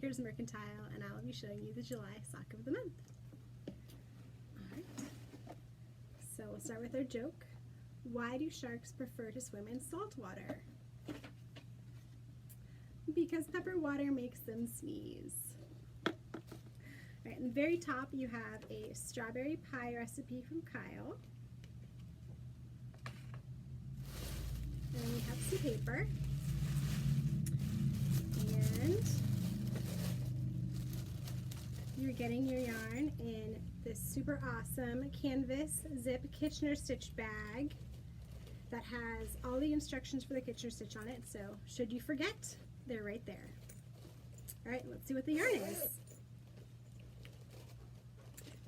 Baker's Mercantile, and I'll be showing you the July sock of the month. Alright, so we'll start with our joke. Why do sharks prefer to swim in salt water? Because pepper water makes them sneeze. Alright, in the very top you have a strawberry pie recipe from Kyle. And we have some paper. And you're getting your yarn in this super awesome canvas zip Kitchener stitch bag that has all the instructions for the Kitchener stitch on it, so should you forget, they're right there. Alright, let's see what the yarn is.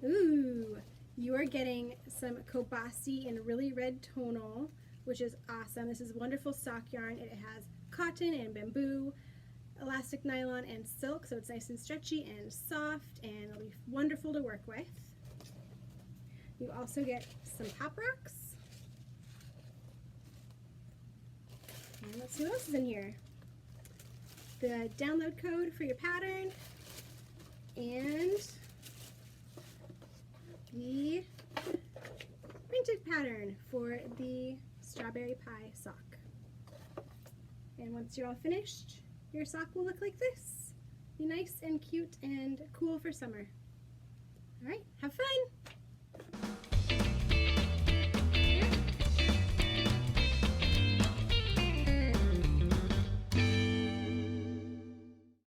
Ooh, you are getting some Kobasi in really red tonal, which is awesome. This is wonderful sock yarn. It has cotton and bamboo, elastic nylon, and silk, so it's nice and stretchy and soft, and it'll be wonderful to work with. You also get some Pop Rocks. And let's see what else is in here. The download code for your pattern, and the printed pattern for the strawberry pie sock. And once you're all finished, your sock will look like this. Be nice and cute and cool for summer. All right, have fun!